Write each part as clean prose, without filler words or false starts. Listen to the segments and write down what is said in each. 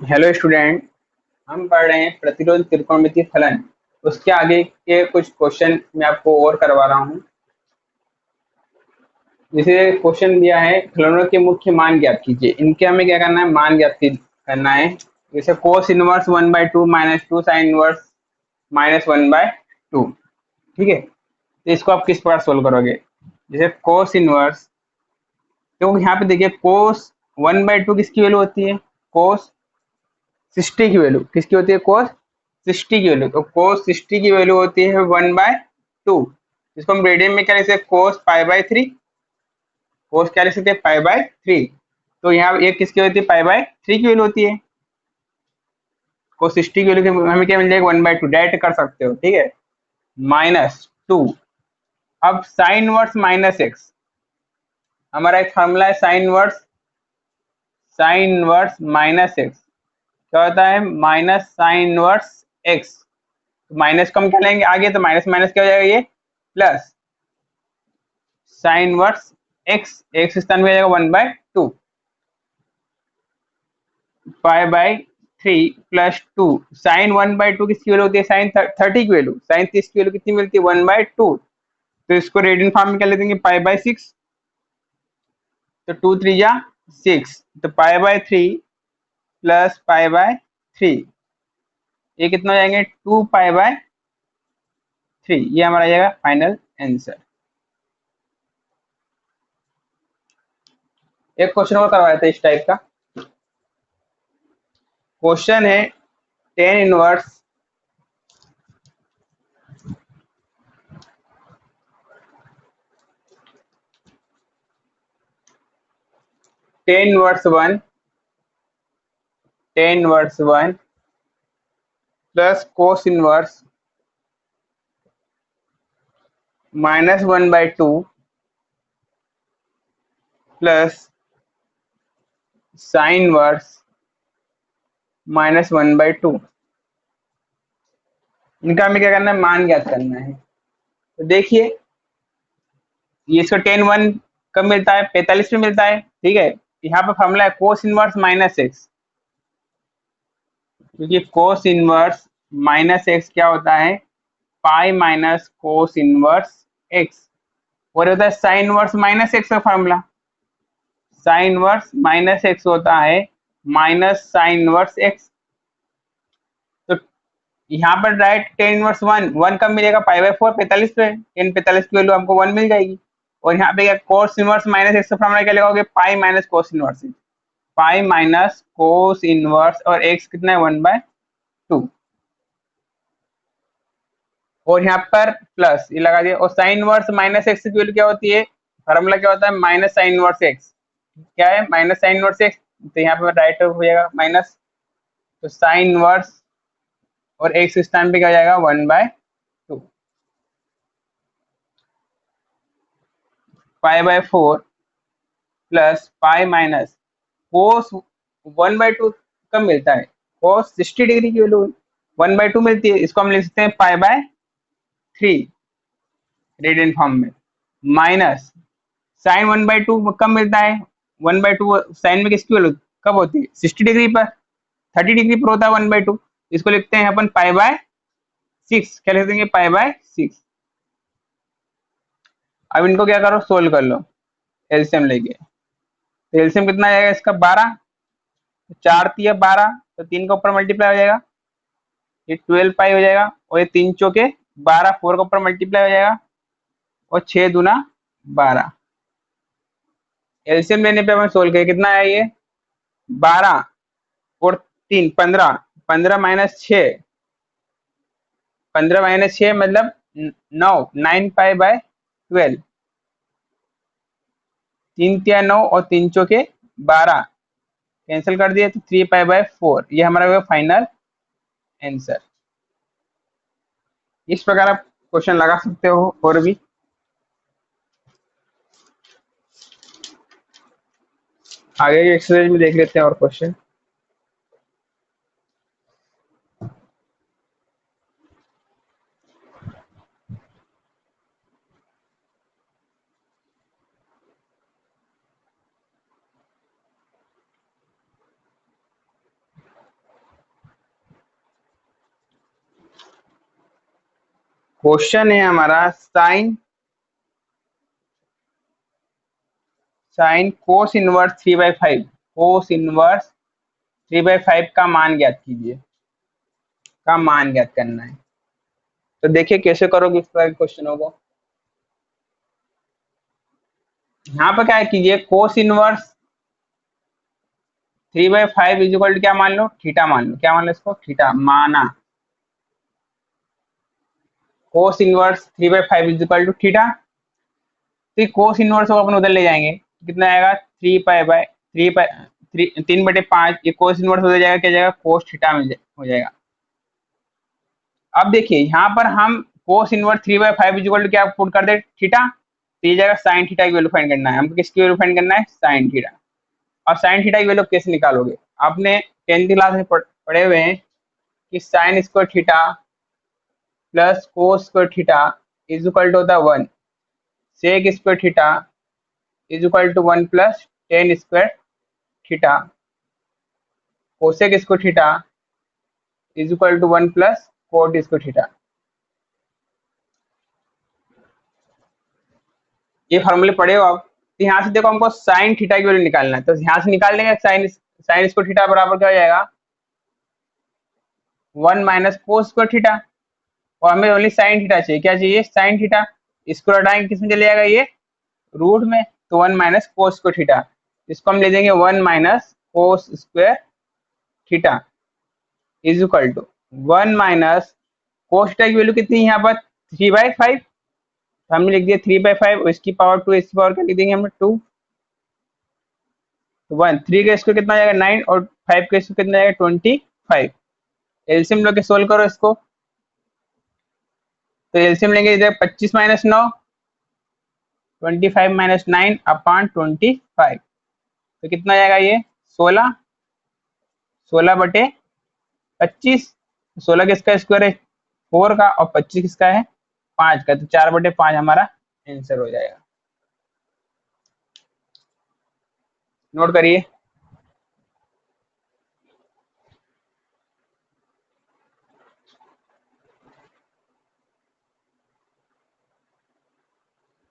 Hello student. हम पढ़ रहे हैं प्रतिरोध त्रिकोणमितीय फलन। उसके आगे के कुछ क्वेश्चन मैं आपको और करवा रहा हूँ। जैसे क्वेश्चन दिया है, फलनों के मुख्य मान ज्ञात कीजिए। इनके हमें क्या करना है, मान ज्ञात करना है। जैसे cos inverse 1/2 minus two sine inverse minus 1/2। ठीक है, तो इसको आप किस प्रकार सोल्व करोगे। जैसे कोस इनवर्स, तो यहाँ पे देखिए कोस 1/2 किसकी वैल्यू होती है, कोस 60 की वैल्यू किसकी होती है, कोस 60 की वैल्यू। तो कोस 60 की वैल्यू होती है 1/2, जिसको हम रेडियन में क्या लिख सकते हैं, कोस पाई/3। कोस क्या लिख सकते हैं, पाई/3। तो यहाँ एक किसकी होती है, पाई/3 की वैल्यू होती है। कोस 60 की वैल्यू हमें क्या मिल जाएगा, 1/2 डायरेक्ट कर सकते हो। ठीक है, -2। अब साइन वर्स माइनस एक्स, हमारा एक फॉर्मूला है साइन वर्स माइनस एक्स क्या होता है, minus sine verse x. Minus को हम क्या लेंगे आगे, तो माइनस माइनस क्या हो जाएगा, ये plus sine verse x. X स्थान में आ जाएगा 1/2 पाई/3 +2। साइन 1/2 किसकी वैल्यू होती है, साइन 30 की वैल्यू। साइन 30 की वैल्यू कितनी मिलती है, 1/2। तो इसको रेडियन फॉर्म में क्या ले देंगे, पाई/6। तो 2 3 जा 6, तो पाई/3 प्लस पाई/3, ये कितना हो जाएंगे, 2 पाई/3। ये हमारा आ जाएगा फाइनल आंसर। एक क्वेश्चन और करवाया था इस टाइप का। क्वेश्चन है tan inverse tan inverse one plus cos inverse -1/2 plus sine inverse -1/2। इनका हमें क्या करना है, मान ज्ञात करना है। तो देखिए, ये इसका टेन वन कब मिलता है, 45 में मिलता है। ठीक है, यहाँ पे फॉर्मूला है कोस इनवर्स माइनस एक्स, क्योंकि कोस इनवर्स माइनस एक्स क्या होता है, pi minus cos inverse x. और होता है साइन इनवर्स माइनस एक्स का formula, sine inverse minus x होता है माइनस साइन इनवर्स एक्स। तो यहाँ पर direct tan inverse one, one कब मिलेगा, पाई/4 45 पे, टेन 45 की वैल्यू हमको वन मिल जाएगी। और यहाँ पे क्या, कोस इनवर्स माइनस एक्स का फॉर्मूला क्या लगाओगे, pi minus cos inverse, pi minus cos inverse, और एक्स कितना है, 1/2। और यहाँ पर प्लस ये लगा दिया। और साइन इनवर्स माइनस एक्स की वैल्यू क्या होती है, फॉर्मूला क्या होता है, माइनस साइन इनवर्स एक्स। क्या है, माइनस साइन इनवर्स एक्स। तो यहाँ पे राइट हो जाएगा माइनस, तो साइन इनवर्स और एक्स स्थान पे क्या हो जाएगा, 1/2। पाई/4 प्लस पाई माइनस कोस 1/2 कब मिलता है, कोस 60 डिग्री की वैल्यू 1/2 मिलती है। इसको हम लिख सकते हैं पाई/3 रेडियन फॉर्म में, माइनस साइन 1/2 कब मिलता है, 1/2 साइन में किसकी वैल्यू कब होती है, 60 डिग्री पर, 30 डिग्री पर होता है 1/2। इसको लिखते हैं अपन पाई/6, क्या लिख देंगे, पाई/6। अब इनको क्या करो, सोल्व कर लो एलसीएम लेके। तो एलसीएम कितना आएगा इसका, 12। 4 तिया 12, तो 3 का ऊपर मल्टीप्लाई हो जाएगा, ये 12 पाई हो जाएगा। और ये 3 चौके 12, 4 का ऊपर मल्टीप्लाई हो जाएगा, और 6 दूना 12। एलसीएम लेने पे अपन सोल्व करें, कितना है ये, 12 और 3 15, 15 माइनस 6, 15 माइनस 6 मतलब 9, 9 पाई/12। 3 तिया 9 और 3 चौके 12, कैंसिल कर दिए, तो 3 पाई/4। ये हमारा फाइनल आंसर। इस प्रकार आप क्वेश्चन लगा सकते हो। और भी आगे के एक्सरसाइज में देख लेते हैं और क्वेश्चन। क्वेश्चन है हमारा साइन कोस इनवर्स 3/5, कोस इनवर्स 3/5 का मान ज्ञात कीजिए, का मान ज्ञात करना है। तो देखिए कैसे करोगे इस तरह के क्वेश्चनों को। यहाँ पर क्या कीजिए, cos inverse 3/5 is equal to क्या मान लो, थीटा मान लो। क्या मान लो इसको, थीटा माना। Cos inverse 3/5 is equal to theta. तो कोस इनवर्स को अपन उधर ले जाएंगे, कितना आएगा, 3/5 ये कोस इनवर्स उधर जाएगा, क्या जाएगा, कोस थीटा में हो जाएगा। अब देखिए यहाँ पर हम cos inverse 3/5 is equal to क्या पुट कर दे, थीटा। तो ये जाएगा साइन थीटा की वैल्यू फाइंड करना है हमको। किसकी वैल्यू फाइंड करना है, साइन थीटा। अब साइन थीटा की वैल्यू कैसे निकालोगे, आपने 10th क्लास में पढ़े हुए हैं कि sine square theta plus cos square theta is equal to होता है 1, sec square theta is equal to 1 plus tan square theta, cosec square theta is equal to 1 plus cot square theta. ये फॉर्मूले पढ़े हो आप। तो यहाँ से देखो हमको साइन थीटा की वैल्यू निकालना है, तो यहाँ से निकाल लेंगे। साइन साइन स्क्वायर थीटा बराबर क्या हो जाएगा, 1 माइनस कोस स्क्वायर थीटा। और हमें ओनली साइन थीटा चाहिए, क्या चाहिए, साइन थीटा। इसको हटाएंगे किस में चले जाएगा, ये रूट में। तो 1 माइनस कोस स्क्वायर थीटा, इसको हम ले देंगे 1 minus cos square theta is equal to 1 minus cos theta की वैल्यू कितनी है यहाँ पर, 3/5। तो हमने लिख दिया 3/5, इसकी पावर 2, इसकी पावर क्या लिख देंगे हम 2। तो 1 3 का स्क्वायर कितना जाएगा 9, और 5 का स्क्वायर कितना जाएगा 25। एलसीएम लोग के सोल्व करो इसको। तो एलसीएम लेंगे इधर 25 माइनस 9, 25 माइनस 9 अपॉन 25। तो कितना जाएगा ये 16, 16/25। 16 किसका स्क्वायर है 4 का, और 25 किसका है 5 का। तो 4/5 हमारा आंसर हो जाएगा। नोट करिए।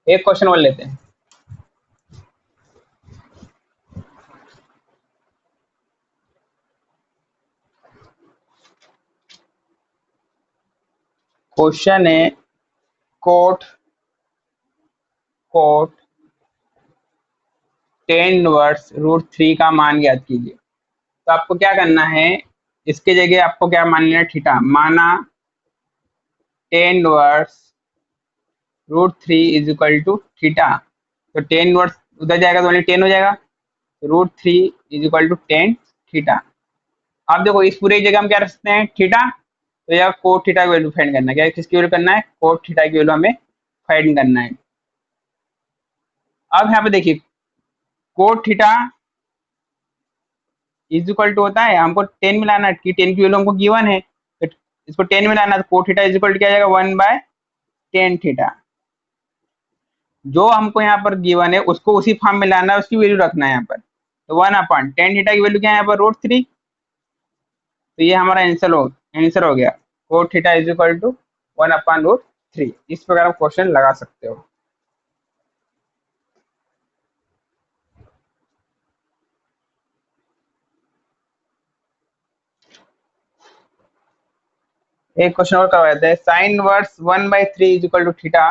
एक क्वेश्चन और लेते हैं। क्वेश्चन है कोट कोट टेन इनवर्स √3 का मान ज्ञात कीजिए। तो आपको क्या करना है, इसके जगह आपको क्या मान लेना, थीटा माना। Tan inverse √3 is equal to theta. तो टेन इनवर्स उधर जाएगा तो ओनली 10 हो जाएगा। √3 इज इक्वल टू 10 थीटा। अब देखो इस पूरी जगह हम क्या रख सकते हैं, थीटा। तो यह कोट थीटा की वैल्यू फाइंड करना है। क्या किसकी वैल्यू करना है, कोट थीटा की वैल्यू हमें फाइंड करना है। अब यहाँ पे देखिए cot theta is equal to होता है, हमको 10 मिलाना है कि 10 की वैल्यू हमको गिवन है, तो इसको 10 मिलाना है। तो cot theta is equal to क्या जाएगा, 1/10 थीटा। जो हमको यहाँ पर गिवन है उसको उसी फॉर्म में लाना है, उसकी वैल्यू रखना है यहाँ पर। तो 1/10 थीटा की वैल्यू क्या है यहाँ पर, √3। तो ये हमारा आंसर हो गया। Cot theta is equal to 1/√3। इस प्रकार आप क्वेश्चन लगा सकते हो। एक क्वेश्चन और करवाते हैं, sine verse 1/3 is equal to theta.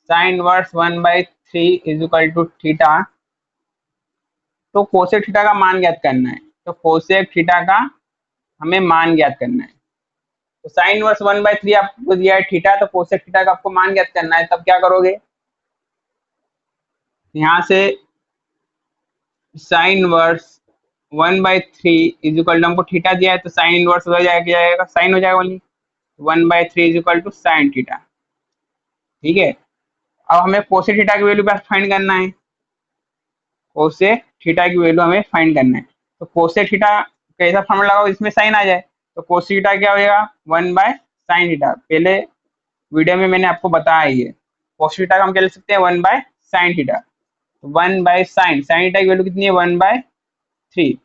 Sine verse 1/3 is equal to theta. तो कोसेक थीटा का मान ज्ञात करना है। तो कोसेक थीटा का हमें मान ज्ञात करना है। तो साइन वर्स 1/3 आपको दिया है थीटा, तो कोसेक थीटा का आपको मान ज्ञात करना है। तब क्या करोगे, यहाँ से sine verse 1/3 is equal to, हमको थीटा दिया है तो साइन इनवर्स हो जाएगा, साइन हो जाएगा only. 1/3 is equal to sine theta. ठीक है। अब हमें कोसेक थीटा की वैल्यू फाइंड करना है। कोसेक थीटा की वैल्यू हमें फाइंड करना है। तो कोसेक थीटा कैसा फॉर्मूला लगाओ इसमें साइन आ जाए। तो कोसेक थीटा क्या हो जाएगा, 1/sin थीटा। पहले वीडियो में मैंने आपको बताया ये कोसेक थीटा का हम क्या लिख सकते हैं, 1/sin थीटा। तो 1/sin sin थीटा की वैल्यू कितनी है, 1/3।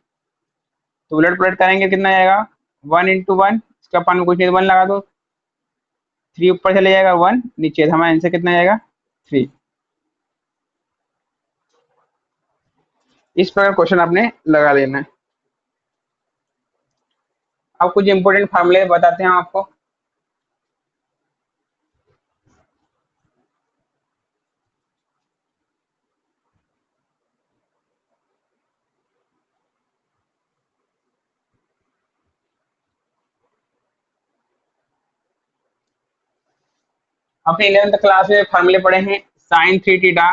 तो उलट पुलट करेंगे कितना आएगा, 1 × 1, इसका अपन कुछ नहीं 1 लगा दो। 3 ऊपर चले जाएगा, 1 नीचे, तो हमारा आंसर कितना जाएगा 3। इस प्रकार क्वेश्चन आपने लगा लेना है। अब कुछ इंपोर्टेंट फार्मूले बताते हैं आपको। आपने 11th क्लास में फार्मूले पढ़े हैं, sine 3 theta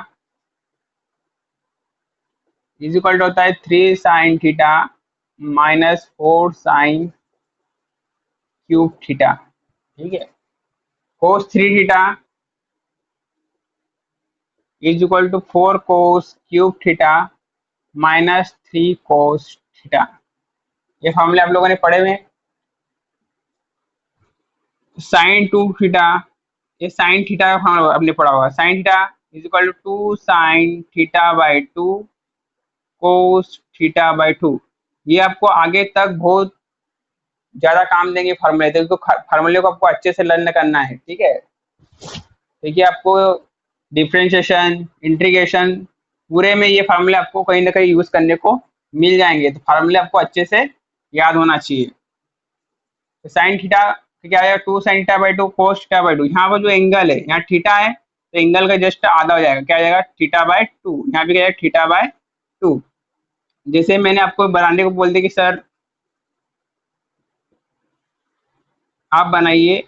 is equal to होता है 3 sine theta minus 4 sine cube theta, ठीक है। Cos 3 theta is equal to 4 cos cube theta minus 3 cos theta. ये फॉर्मूले आप लोगों ने पढ़े हुए हैं। साइन 2 थीटा, ये साइन थीटा का फॉर्मूला आपने पढ़ा होगा, sine theta is equal to 2 sine theta by 2 cos theta by 2। ये आपको आगे तक बहुत ज्यादा काम देंगे फॉर्मूले, तो फॉर्मूले को आपको अच्छे से लर्न करना है, ठीक है। देखिए आपको डिफरेंशिएशन, इंटीग्रेशन, पूरे में ये फार्मूले आपको कहीं ना कहीं यूज करने को मिल जाएंगे, तो फार्मूले आपको अच्छे से याद होना चाहिए। तो साइन थीटा क्या आएगा, 2 sine theta by 2 cos theta by 2। यहाँ पर जो एंगल है, यहाँ थीटा है, तो एंगल का जस्ट आधा हो जाएगा, क्या आ जाएगा थीटा बाई 2। यहाँ पे क्या जाएगा थीटा बाई 2। जैसे मैंने आपको बनाने को बोल दिया कि सर आप बनाइए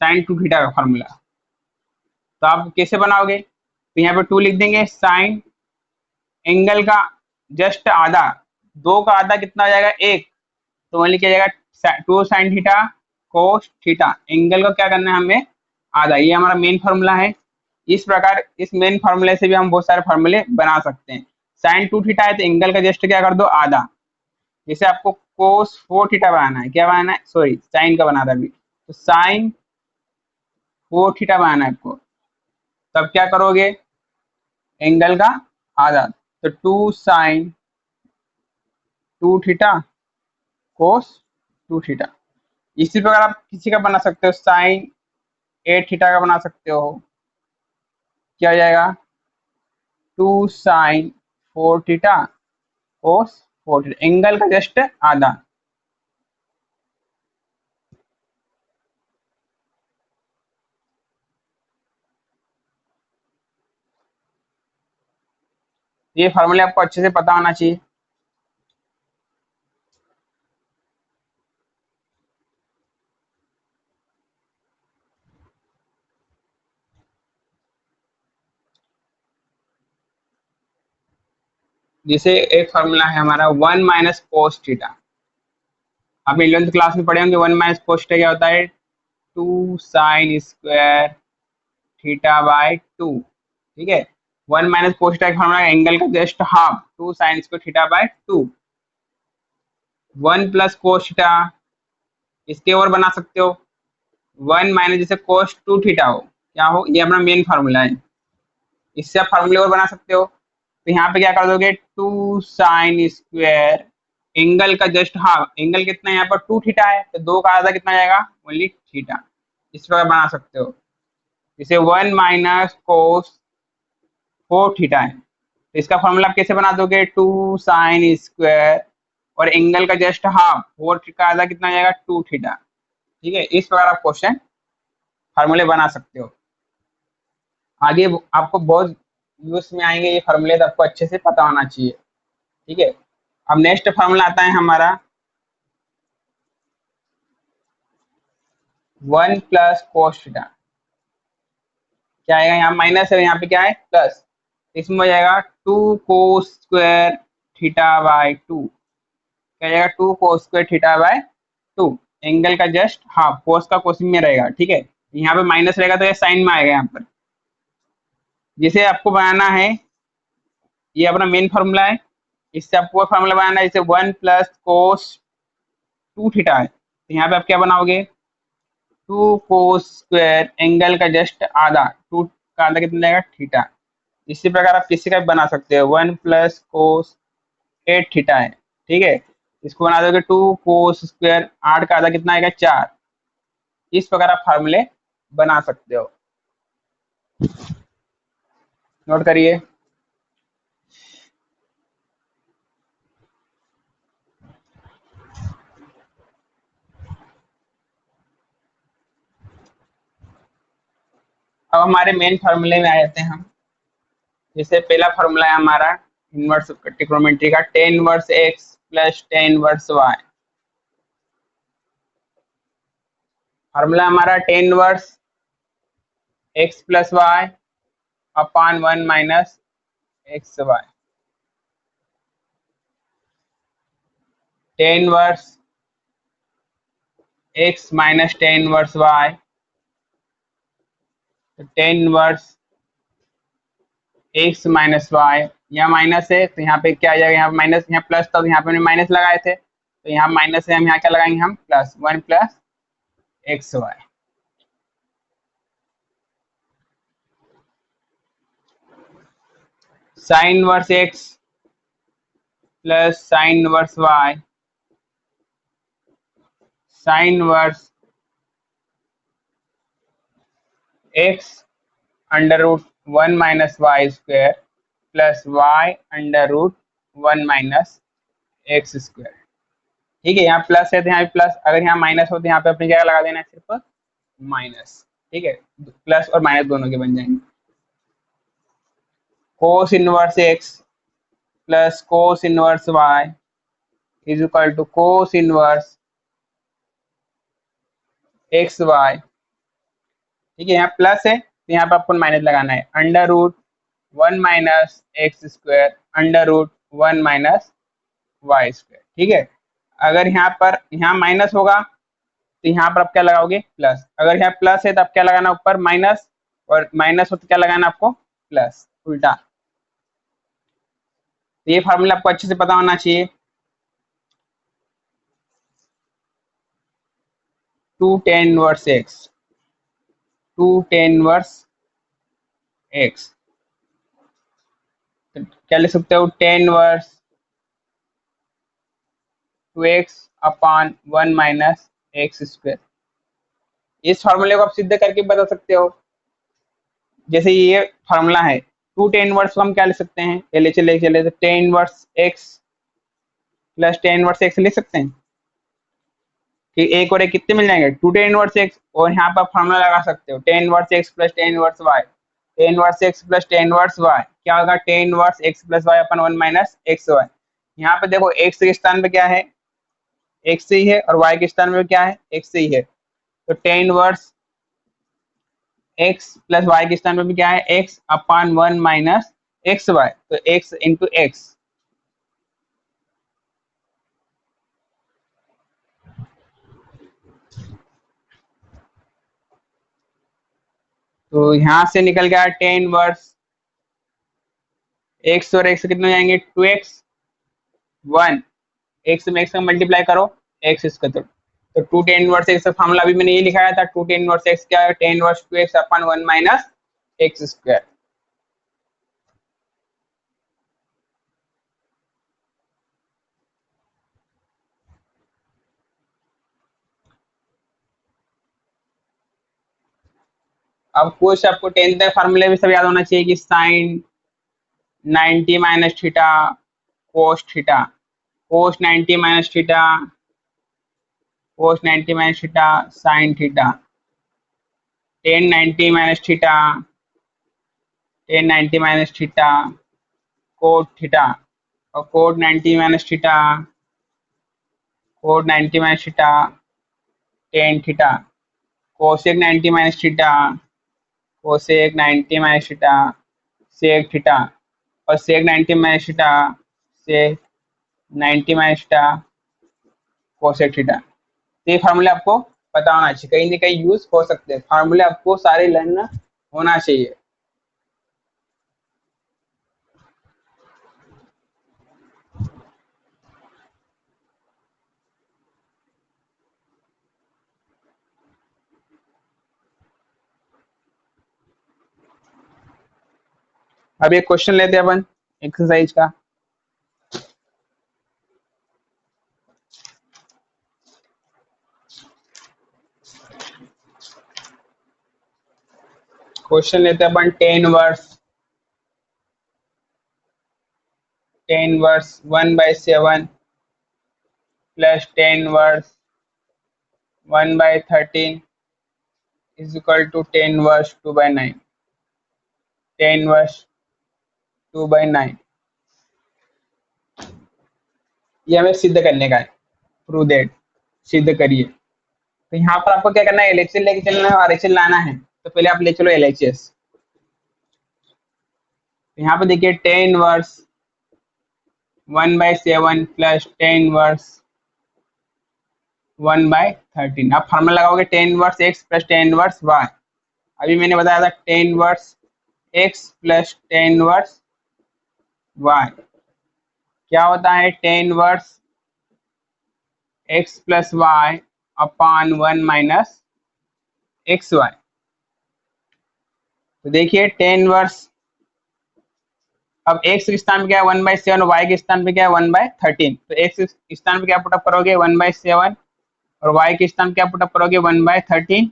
साइन 2 थीटा का फार्मूला, तो आप कैसे बनाओगे, तो यहाँ पे 2 लिख देंगे, साइन एंगल का जस्ट आधा, 2 का आधा कितना हो जाएगा 1, तो वही क्या जाएगा 2 sine theta cos theta. Angle को क्या करना है हमें आधा, ये हमारा मेन फार्मूला है। इस प्रकार इस मेन फार्मूले से भी हम बहुत सारे फार्मूले बना सकते हैं। साइन 2 थीटा है तो एंगल का जस्ट क्या कर दो आधा। जैसे आपको कोस 4 थीटा बनाना है, क्या बनाना है, सॉरी साइन का बना था अभी, तो साइन 4 थीटा बनाना है आपको, तब क्या करोगे एंगल का आधा, तो 2 साइन 2 थीटा कोस 2 थीटा। इसी प्रकार आप किसी का बना सकते हो, साइन 8 थीटा का बना सकते हो, क्या हो जाएगा 2 sine 4 theta cos 4 theta, angle का जस्ट आधा। ये फार्मूले आपको अच्छे से पता होना चाहिए। जैसे एक फार्मूला है हमारा 1 माइनस कोस थीटा, आप 11th क्लास में पढ़े होंगे। 1 माइनस कोस थीटा क्या होता है, 2 साइन स्क्वायर थीटा बाई 2, ठीक है। 1 माइनस कोस थीटा का फार्मूला एंगल का just half, 2 sign square theta by 2। 1 plus cos theta, इसके और बना सकते हो 1 माइनस जैसे कोस 2 थीटा हो, क्या हो, ये अपना मेन फार्मूला है, इससे आप फार्मूले और बना सकते हो। तो यहाँ पे क्या कर दोगे 2 साइन स्क्वायर, एंगल का जस्ट हाफ, एंगल कितना है यहाँ पर 2 थीटा है, तो 2 का आधा कितना जाएगा ओनली थीटा। इस प्रकार बना सकते हो। जैसे 1 माइनस कोस 4 थीटा है, तो इसका फॉर्मूला आप कैसे बना दोगे 2 साइन स्क्वायर और एंगल का जस्ट हाफ, 4 का आधा कितना जाएगा 2 थीटा, ठीक है। इस प्रकार आप क्वेश्चन फार्मूले बना सकते हो। आगे आपको बहुत यूज में आएंगे ये फार्मूले, तो आपको अच्छे से पता होना चाहिए, ठीक है। अब नेक्स्ट फार्मूला आता है हमारा 1 प्लस कोस थीटा, क्या आएगा, यहाँ माइनस है, यहाँ पे क्या है प्लस, इसमें हो जाएगा 2 कोस स्क्वायर थीटा बाई 2, क्या जाएगा 2 कोस स्क्वायर थीटा बाई 2। एंगल का जस्ट हाफ, कोस का कोस में रहेगा, ठीक है। यहाँ पे माइनस रहेगा तो ये साइन में आएगा यहाँ पर। जिसे आपको बनाना है, ये अपना मेन फार्मूला है, इससे आपको फार्मूला बनाना है, जैसे 1 प्लस कोस 2 थीटा है, तो यहाँ पे आप क्या बनाओगे 2 कोस स्क्वायर, एंगल का जस्ट आधा, 2 का आधा कितना जाएगा थीटा। इसी प्रकार आप किसी का भी बना सकते हो, 1 प्लस कोस 8 थीटा है, ठीक है, इसको बना दोगे 2 कोस स्क्वायर, 8 का आधा कितना आएगा 4। इस प्रकार आप फार्मूले बना सकते हो। नोट करिए। अब हमारे मेन फार्मूले में आ जाते हैं हम। जैसे पहला फार्मूला है हमारा इनवर्स ट्रिग्नोमेट्री का, tan inverse x plus tan inverse y. Formula हमारा tan inverse x plus y upon one minus x y. Tan inverse x minus tan inverse y, तो tan inverse x minus y. यहाँ minus है तो यहाँ पे क्या आ जाएगा, यहाँ माइनस, यहाँ प्लस था तो यहाँ पे हमने माइनस लगाए थे, तो यहाँ माइनस है, हम यहाँ क्या लगाएंगे, हम plus one plus x y. Sine inverse x plus sine inverse y, sine inverse x under root one minus y square plus y under root one minus x square. ठीक है, यहाँ प्लस है तो यहाँ भी प्लस, अगर यहाँ minus हो तो यहाँ पे अपनी जगह लगा देना है सिर्फ माइनस। ठीक है, प्लस और माइनस दोनों के बन जाएंगे। Cos inverse x plus cos inverse y is equal to cos inverse x y. ठीक है, यहाँ प्लस है तो यहाँ पे आपको माइनस लगाना है, under root one minus x square under root one minus y square. ठीक है, अगर यहाँ पर यहाँ माइनस होगा तो यहाँ पर आप क्या लगाओगे, प्लस। अगर यहाँ प्लस है तो आप क्या लगाना, ऊपर माइनस, और माइनस हो तो क्या लगाना आपको, प्लस, उल्टा। तो ये फार्मूला आपको अच्छे से पता होना चाहिए। Two tan inverse x, two tan inverse x, तो क्या लिख सकते हो, tan inverse two x upon one minus x square. इस फार्मूले को आप सिद्ध करके बता सकते हो। जैसे ये फार्मूला है, टू टेन इनवर्स को हम क्या लिख सकते हैं, चले चले चले, तो tan inverse x plus tan inverse x लिख सकते हैं कि एक और एक कितने मिल जाएंगे, टू टेन इनवर्स एक्स, और यहाँ पर फार्मूला लगा सकते हो tan inverse x plus tan inverse y, tan inverse x plus tan inverse y क्या होगा, tan inverse x plus y upon one minus x y. यहाँ पे देखो एक्स के स्थान पे क्या है, एक्स से ही है, और वाई के स्थान पे क्या है, एक्स से ही है, तो tan inverse x plus y के स्थान पे भी क्या है, x upon one minus x y, तो एक्स इंटू एक्स। तो यहाँ से निकल गया टेन वर्स एक्स, और एक्स कितने हो जाएंगे, टू एक्स वन, एक्स में एक्स का मल्टीप्लाई करो, एक्स इसका, तो टू टेन वर्स एक्स का फॉर्मूला अभी मैंने ये लिखाया था, टू टेन वर्स एक्स क्या है, tan inverse two x upon one minus x square. अब कुछ आपको टेंथ तक फार्मूले भी सब याद होना चाहिए कि sin 90 minus theta cos theta, cos 90 minus theta, cos 90 minus theta sin theta, tan 90 minus theta, tan 90 minus theta cot theta, और cot 90 minus theta, cot 90 minus theta tan theta, cosec 90 minus theta, cosec 90 minus theta sec theta, और sec 90 minus theta sec 90 minus theta cosec theta. तो ये फार्मूले आपको पता होना चाहिए, कहीं ना कहीं यूज हो सकते हैं, फार्मूले आपको सारे लर्न होना चाहिए। अब एक क्वेश्चन लेते हैं अपन एक्सरसाइज का। क्वेश्चन लेते हैं अपन tan inverse 1/7 plus tan inverse 1/13 is equal to tan inverse 2/9। Tan inverse 2/9 ये हमें सिद्ध करने का है। प्रूव दैट, सिद्ध करिए। तो यहाँ पर आपको क्या करना है, एलएचएस लेके चलना है और आरएचएस लाना है। तो पहले आप ले चलो एलएचएस। यहाँ पे देखिए tan inverse 1/7 plus tan inverse 1/13। आप फार्मूला लगाओगे tan verse x plus tan inverse y. अभी मैंने बताया था tan verse x plus tan inverse y क्या होता है, tan verse x plus y upon 1 minus x y. तो देखिए टेन वर्स, अब एक्स के स्थान पे क्या है 1/7, वाई के स्थान पे क्या है 1/13। तो एक्स के स्थान पे क्या पुटअप करोगे 1/7 और वाई के स्थान पे क्या पुटअप करोगे 1/13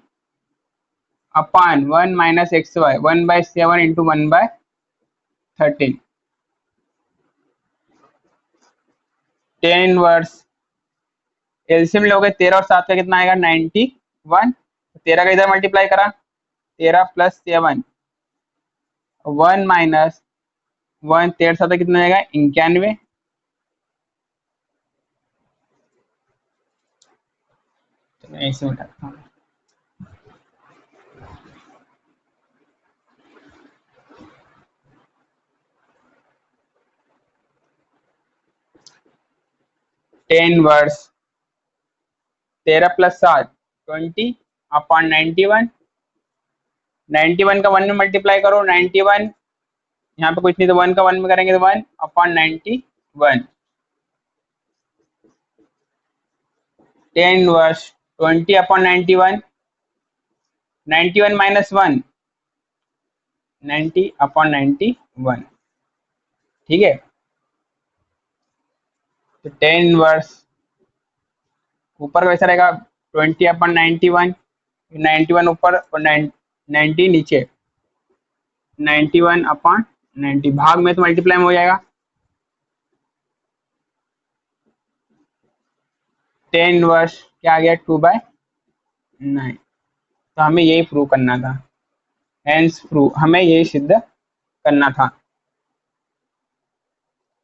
upon 1 minus x y. 1/7 into 1/13। Tan inverse LCM लोगे 13 और 7 का कितना आएगा 91। 13 का इधर मल्टीप्लाई करा 13 प्लस 7 1 माइनस 1 13 7 कितना आएगा 91। ऐसे में करता हूँ। Ten verse 13 plus 7 20 upon 91। 91 का 1 में मल्टीप्लाई करो 91, यहाँ पे कुछ नहीं तो 1 का 1 में करेंगे तो 1 upon 91। Tan inverse 20 upon 91, 91 minus 1 90 upon 91। ठीक है, तो टेन वर्स ऊपर कैसा रहेगा 20 अपॉन 91, 91 ऊपर और 90 नीचे, 91 अपॉन 90 भाग में तो मल्टीप्लाई में हो जाएगा। टेन वर्स क्या आ गया 2/9। तो हमें यही प्रूव करना था, हेंस प्रूव, हमें यही सिद्ध करना था।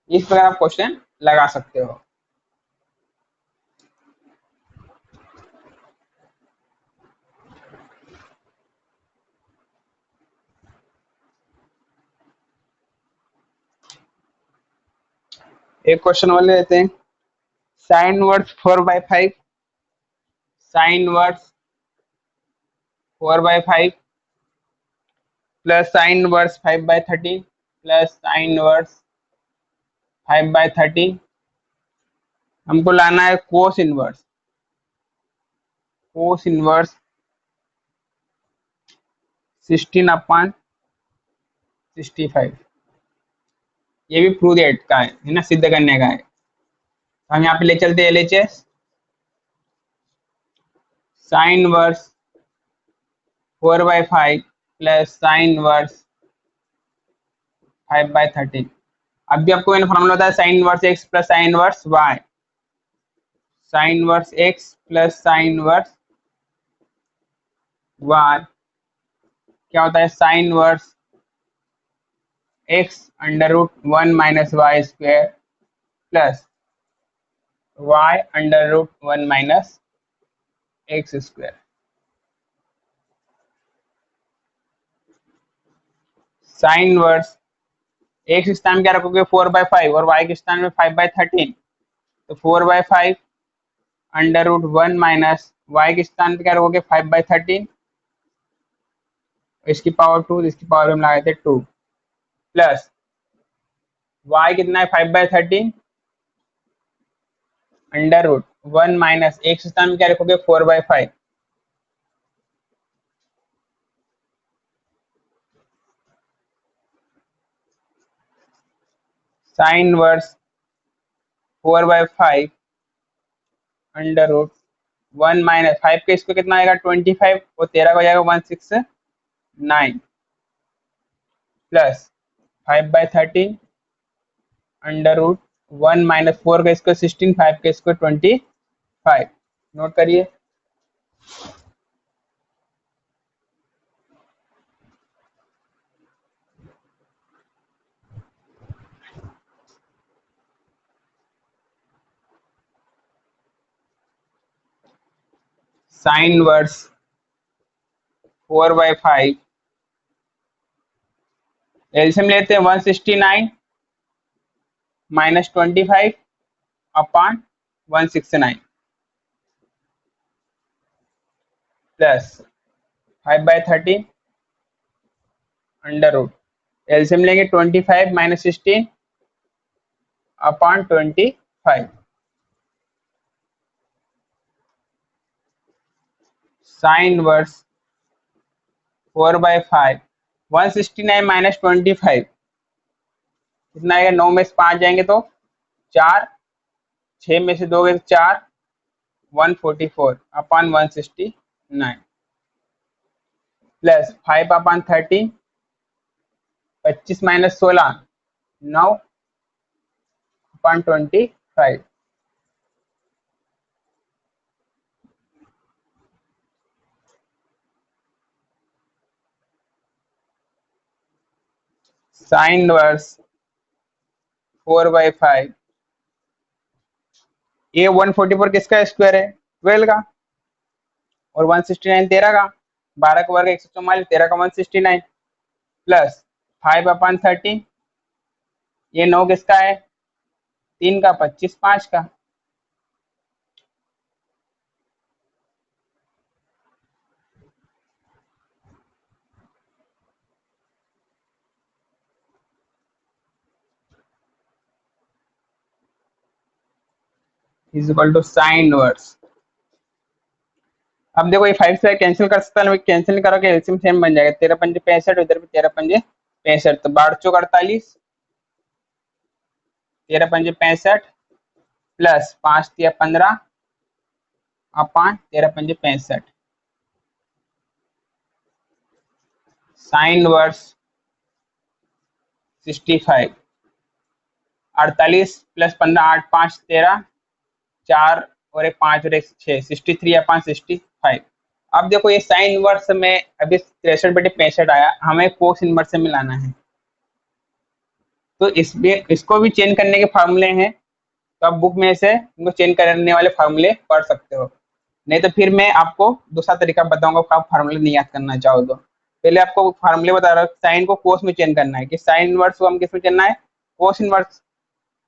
इस प्रकार आप क्वेश्चन लगा सकते हो। एक क्वेश्चन और ले लेते हैं, sine inverse 4/5, sine inverse 4/5 plus sine inverse 5/13 plus sine inverse 5/13। हमको लाना है cos inverse, cos inverse 16 upon 65। ये भी प्रूव दैट का है ना, सिद्ध करने का है। तो हम यहाँ पे ले चलते हैं LHS. Sine inverse 4/5 plus sine inverse 5/13। अब भी आपको मैंने फॉर्मूला बताया sine verse x plus sine inverse y. Sine verse x plus sine inverse y क्या होता है, sine verse x under root 1 minus y square plus y under root 1 minus x square. Sine verse x स्थान में क्या रखोगे 4/5 और Y के स्थान में 5/13। तो 4/5 अंडर रूट 1 माइनस वाई के स्थान पे क्या रखोगे 5/13, इसकी पावर 2, इसकी पावर हम लगाए थे 2 प्लस वाई कितना है 5/13 अंडर रूट 1 माइनस एक्स स्थान में क्या रखोगे 4/5। Sine inverse 4/5 under root 1 minus 5 का इसको कितना आएगा 25 और 13 का हो जाएगा 169 प्लस 5/13 अंडर रूट 1 माइनस 4 का स्क्वायर 16, 5 का स्क्वायर 25। नोट करिए। साइन वर्स 4/5 एल्सियम लेते हैं 169 minus 25 upon 169 plus 5/13 under root LCM लेंगे 25 minus 16 upon 25 sin inverse 4/5 169 minus 25 कितना आएगा? 9 में से 5 जाएंगे तो 4, 6 में से 2 गए तो 4, 144 upon 169 plus 5/13 25 minus 16 9 upon 25 sine inverse 4/5 ये 144 किसका स्क्वायर है? 12 का, और 169 13 का, 12 का वर्ग 144, 13 का 169 प्लस 5/13 ये 9 किसका है? 3 का, 25 5 का, is equal to sine inverse. अब देखो ये 5 से कैंसिल कर सकता है, कैंसिल नहीं करोगे एलसीएम सेम बन जाएगा, 13 पंजे 65, इधर भी 13 पंजे 65, तो 12 चौक 48, 13 पंजे 65 प्लस 5 तिया 15 अपॉन 13 पंजे 65 साइन इनवर्स 65 48 प्लस 15 8 5 13 4 और एक 5 और एक 6 63 अपॉन 65। अब देखो ये साइन इनवर्स में अभी 63/65 आया, हमें कोस इनवर्स से मिलाना है, तो इसमें इसको भी चेंज करने के फार्मूले हैं, तो आप बुक में से इनको चेंज करने वाले फार्मूले पढ़ सकते हो, नहीं तो फिर मैं आपको दूसरा तरीका बताऊंगा, आप फार्मूले नहीं याद करना चाहो तो। पहले आपको फार्मूले बता रहा हूँ, साइन को कोस में चेंज करना है, कि साइन इनवर्स को हम किस में चेंज करना है? Cos inverse.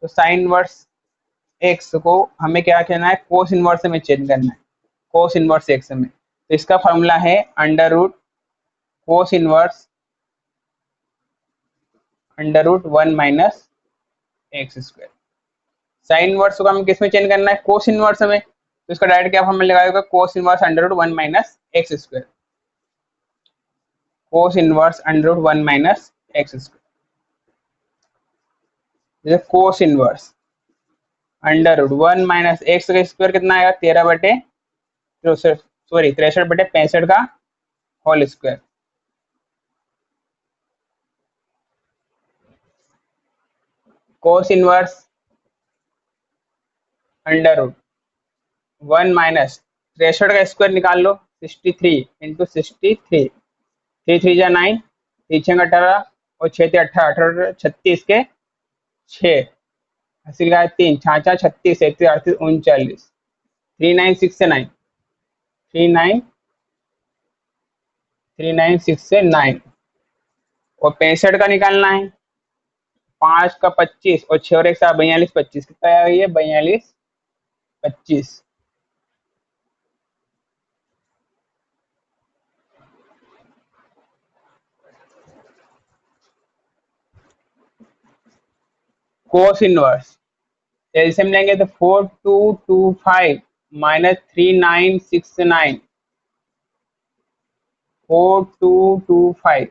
तो साइन इनवर्स एक्स को हमें क्या कहना है? कोस इनवर्स में चेंज करना है, कोस इनवर्स एक्स में। तो इसका फार्मूला है under root one minus x square. Sine inverse को हमें किस में चेंज करना है? कोस इनवर्स में, तो इसका डायरेक्ट क्या फॉर्मूला लगाएगा? Cos inverse under root 1 minus x square, cos inverse under root 1 minus x square, cos inverse under root 1 minus x का स्क्वायर कितना आएगा? 63/65 का whole square, cos inverse under root 1 minus 63 का स्क्वायर निकाल लो, 63 into 63, 3 3 जा 9, 3 6 18 और 6 थे 18, 18 36 के 6 अस्सी का 3 छाछा 36 31 38 39, 396 से 9, 39 396 से 9 और 65 का निकालना है, 5 का 25 और 6 और 1 7 42 25, कितना आया? ये 42 25 कोस इनवर्स एलसीएम लेंगे तो 4225 माइनस 3969, 4225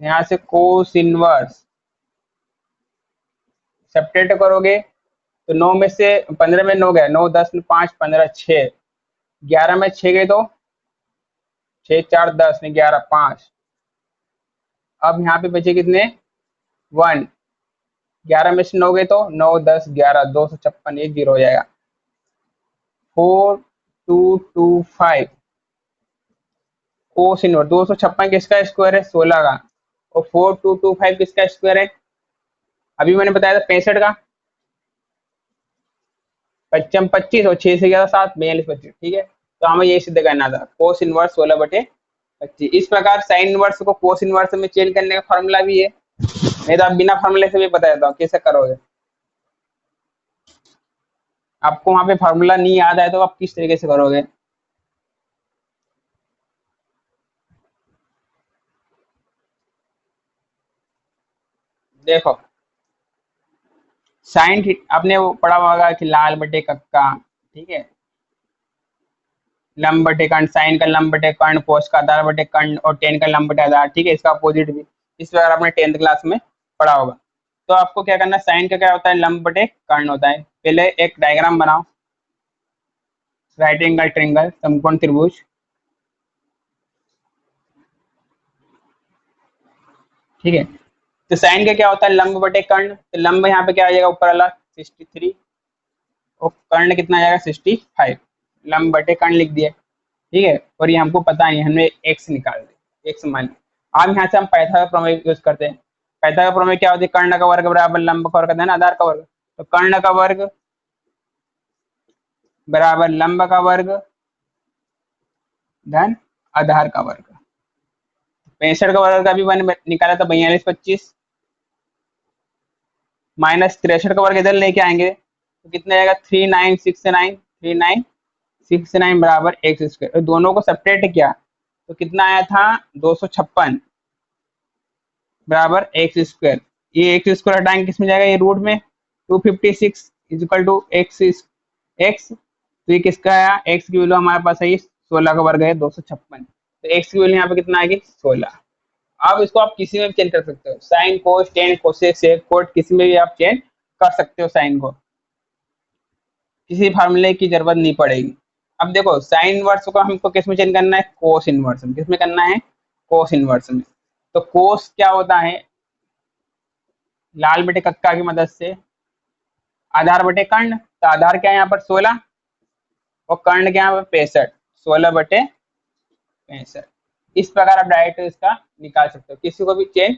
यहाँ से कोस इनवर्स सब्ट्रैक्ट करोगे तो 9 में से 15 में 9 गया, 9 10 में 5 15 6, 11 में 6 गए तो 6 4 10 में 11 5 अब यहाँ पे बचे कितने 1, 11 में से 9 गए तो 9 10 11, 256, ये 0 हो जाएगा। 4225 कोस इनवर्स 256 किसका स्क्वायर है 16 का, और 4225 किसका स्क्वायर है, अभी मैंने बताया था 65 का, 55 25 और 6 से 11 7 42 25, ठीक है। तो हमें ये सिद्ध करना था कोस इनवर्स 16/25। इस प्रकार साइन इनवर्स को कोस इनवर्स में चेंज करने का फॉर्मूला भी है, नहीं तो आप बिना फॉर्मूले से भी बता देता हूँ कैसे करोगे। आपको वहां पे फॉर्मूला नहीं याद आए तो आप किस तरीके से करोगे। देखो साइन आपने वो पढ़ा होगा कि लाल बटे कक्का, ठीक है, लंब बटे कर्ण, साइन का लंब बटे कर्ण, कोस का आधार बटे कर्ण, और टेन का लंब बटे आधार, ठीक है, इसका अपोजिट भी इस प्रकार आपने 10th क्लास में पढ़ा होगा। तो आपको क्या करना है, साइन का क्या होता है लंब बटे कर्ण होता है। पहले एक डायग्राम बनाओ, राइट एंगल ट्रायंगल समकोण त्रिभुज, ठीक है। तो साइन का क्या होता है लंब बटे कर्ण, तो लंब यहाँ पे क्या आ जाएगा ऊपर वाला 63, और कर्ण कितना आ जाएगा 65, लंब बटे कर्ण लिख दिया, ठीक है। और ये हमको पता नहीं, हमने एक्स निकाल दिया, एक्स मान। अब यहाँ से हम पाइथागोरस का प्रमेय यूज करते हैं। पाइथागोरस का प्रमेय क्या होती है, कर्ण का वर्ग बराबर लंब का वर्ग धन आधार का वर्ग। तो कर्ण का वर्ग बराबर लंब का वर्ग धन आधार का वर्ग। 65 का वर्ग का भी वन निकाला था 42 25, माइनस 63 का वर्ग इधर लेके आएंगे तो कितना आएगा 3969, 3969 बराबर एक्स स्क्वायर। दोनों को सेपरेट किया तो कितना आया था 256 बराबर एक्स स्क्वायर। ये एक्स स्क्वायर हटाएंगे किस में जाएगा, ये रूट में 256 is equal to x x. तो ये किसका आया, एक्स की वैल्यू हमारे पास है 16 का वर्ग है 256, तो एक्स की वैल्यू यहाँ पे कितना आएगी 16। अब इसको आप किसी में भी चेंज कर सकते हो, sine cos tan cosec sec cot किसी में भी आप चेंज कर सकते हो साइन को, किसी फार्मूले की जरूरत नहीं पड़ेगी। अब देखो साइन इनवर्स को हमको किस में चेंज करना है, कोस इनवर्स में। किस में करना है, कोस इनवर्स में। तो कोस क्या होता है, लाल बटे कक्का की मदद से आधार बटे कर्ण, तो आधार क्या है यहाँ पर 16, और कर्ण क्या है 65, 16/65। इस प्रकार आप डायरेक्ट इसका निकाल सकते हो, किसी को भी चेंज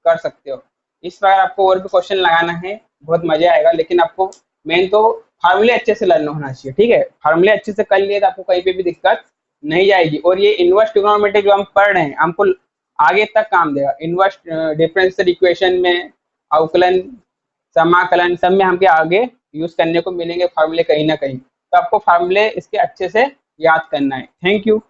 कर सकते हो। इस प्रकार आपको और भी क्वेश्चन लगाना है, बहुत मजा आएगा, लेकिन आपको मेन तो फार्मूले अच्छे से लर्न होना चाहिए, ठीक है। फार्मूले अच्छे से कर लिए तो आपको कहीं पे भी दिक्कत नहीं जाएगी। और ये इनवर्स ट्रिग्नोमेट्री जो हम पढ़ रहे हैं हमको आगे तक काम देगा। इनवर्स डिफरेंशियल इक्वेशन में, अवकलन, समाकलन, सब में हमके आगे यूज करने को मिलेंगे फार्मूले कहीं ना कहीं। तो आपको फार्मूले इसके अच्छे से याद करना है। Thank you.